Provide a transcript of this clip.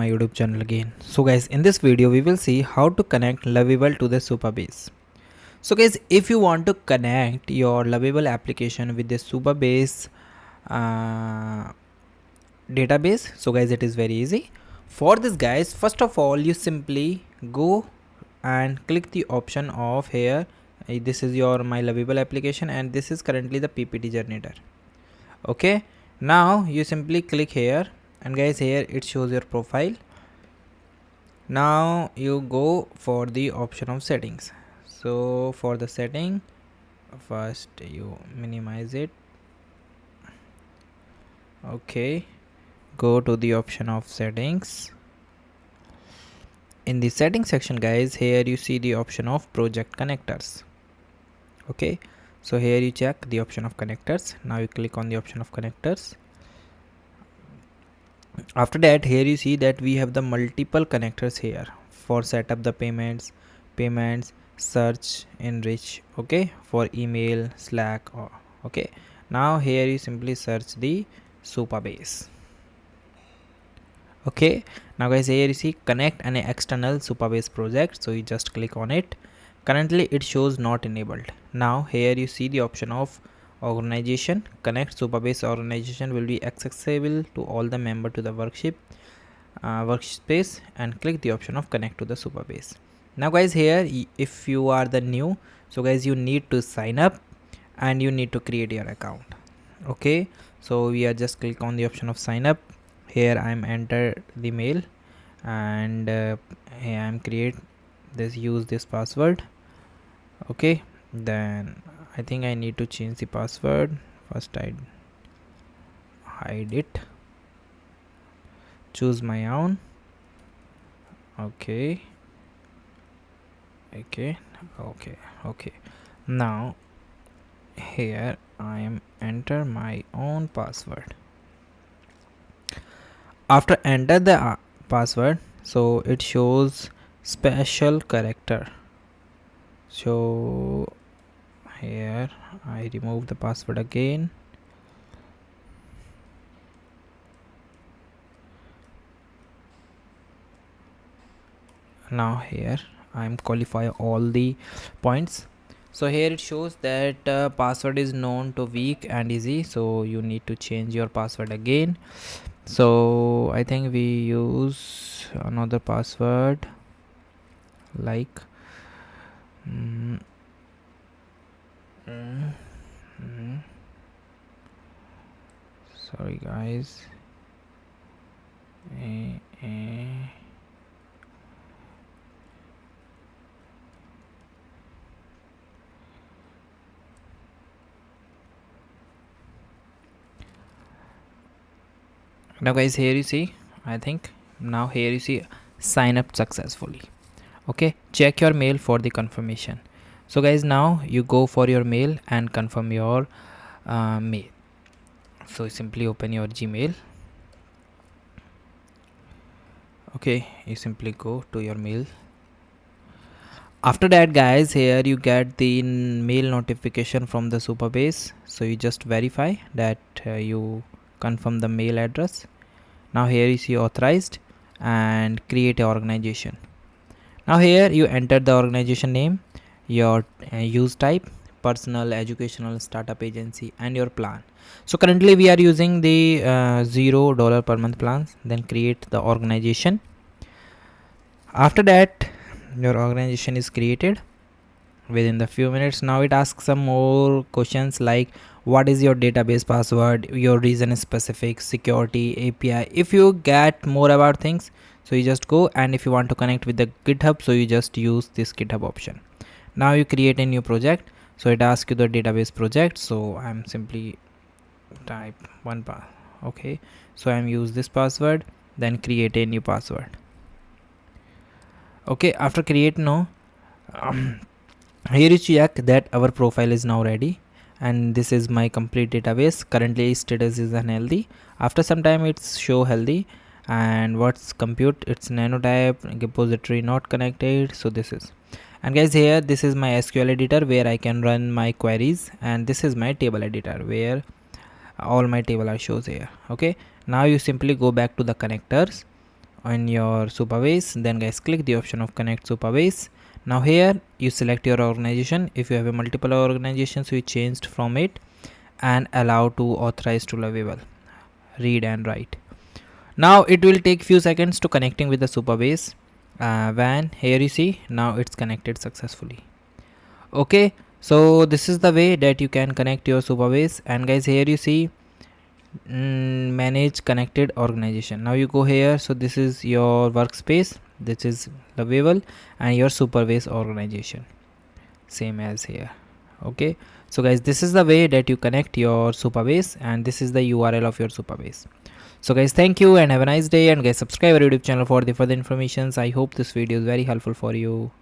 My YouTube channel again. So guys, in this video we will see how to connect Lovable to the Supabase. So guys, if you want to connect your Lovable application with the Supabase uh, database, so guys, it is very easy. For this guys, first of all you simply go and click the option of here. This is your my Lovable application and this is currently the PPT generator. Okay, now you simply click here and guys, here it shows your profile. Now you go for the option of settings. So for the setting, first you minimize it. Okay, go to the option of settings. In the settings section guys, here you see the option of project connectors. Okay, so here you check the option of connectors. Now you click on the option of connectors. After that, here you see that we have the multiple connectors here for set up the payments, search, enrich. Okay, for email, Slack. Okay, now here you simply search the Supabase. Okay, now guys, here you see connect an external Supabase project, so you just click on it. Currently it shows not enabled. Now here you see the option of organization. Connect Supabase organization will be accessible to all the member to the workspace, and click the option of connect to the Supabase. Now guys, here if you are the new, so guys you need to sign up and you need to create your account. Okay, so we are just click on the option of sign up. Here I am enter the mail and here I am create this, use this password. Okay, then I think I need to change the password. First I hide it, choose my own. Okay, now here I am enter my own password. After enter the password, so it shows special character. So here I remove the password again. Now here I am qualify all the points. So here it shows that password is known to weak and easy, so you need to change your password again. So I think we use another password like sorry guys, now guys, here you see, I think now here you see sign up successfully. Okay, check your mail for the confirmation. So guys, now you go for your mail and confirm your mail. So simply open your Gmail. Okay, you simply go to your mail. After that guys, here you get the mail notification from the Supabase, so you just verify that you confirm the mail address. Now here you see authorized and create a organization. Now here you enter the organization name, your use type, personal, educational, startup, agency, and your plan. So currently we are using the $0 per month plans. Then create the organization. After that your organization is created within the few minutes. Now it asks some more questions like what is your database password, your reason is specific, security, API. If you get more about things, so you just go, and if you want to connect with the GitHub, so you just use this GitHub option. Now you create a new project, so it asks you the database project, so I'm simply type one okay, so I'm use this password, then create a new password. Okay, after create now here you check that our profile is now ready, and this is my complete database. Currently status is unhealthy. After some time it's show healthy, and what's compute, it's nanotype, repository not connected. So this is, and guys, here this is my SQL editor where I can run my queries, and this is my table editor where all my table are shows here. Okay, now you simply go back to the connectors. on your Supabase. Then guys, click the option of connect Supabase. Now here you select your organization. If you have a multiple organizations, we changed from it, and allow to authorize to Lovable, read and write. Now it will take few seconds to connecting with the Supabase. When here you see, now it's connected successfully. Okay, so this is the way that you can connect your Supabase. And guys, here you see manage connected organization. Now you go here, so this is your workspace, this is Lovable, and your Supabase organization, same as here. Okay, so guys, this is the way that you connect your Supabase, and this is the URL of your Supabase. So guys, thank you and have a nice day, and guys, subscribe our YouTube channel for the further informations. I hope this video is very helpful for you.